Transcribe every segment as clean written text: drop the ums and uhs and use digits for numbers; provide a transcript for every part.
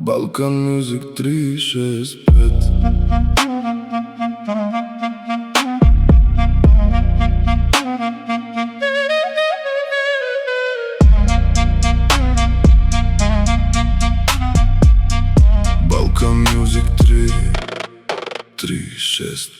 Balkan Music 365. Balkan Music 365.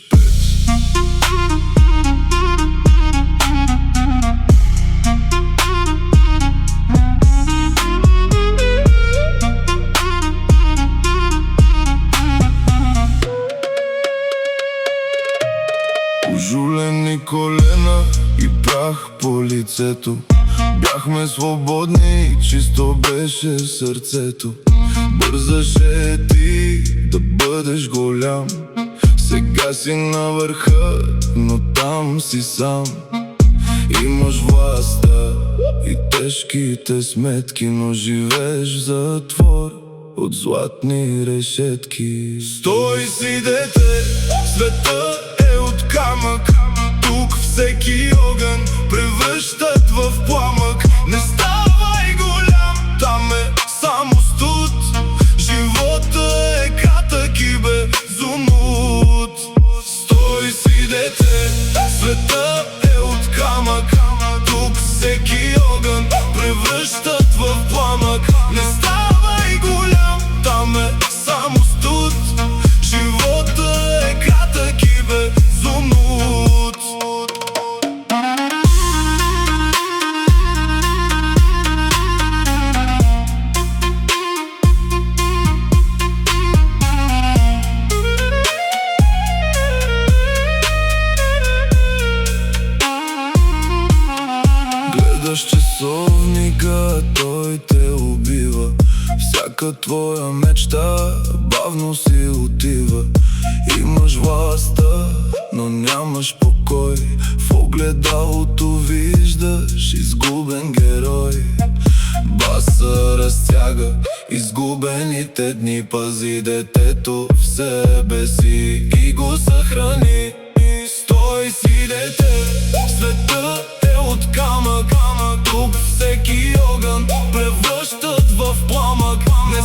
Ожулени колена и прах по лицето. Бяхме свободни и чисто беше сърцето. Бързаше ти да бъдеш голям. Сега си на върха, но там си сам. Имаш властта и тежките сметки, но живееш в затвор от златни решетки. Стой си, дете, света е от камък. Тук всеки огън превръщат в пламък. Не ставай голям, там е само студ. Живота е кратък и безумут. Стой си, дете, света е от камък. Тук всеки огън превръщат в пламък. Не ставай голям, там е само студ. Живота е кратък и безумут. Гледаш часовника, той те убива. Всяка твоя мечта бавно си отива. Имаш властта, но нямаш покой. В огледалото виждаш изгубен герой. Баса разтяга изгубените дни. Пази детето в себе си и го съхрани. Стой си, дете, света е от камък. Тук всеки огън превръщат в пламък. Не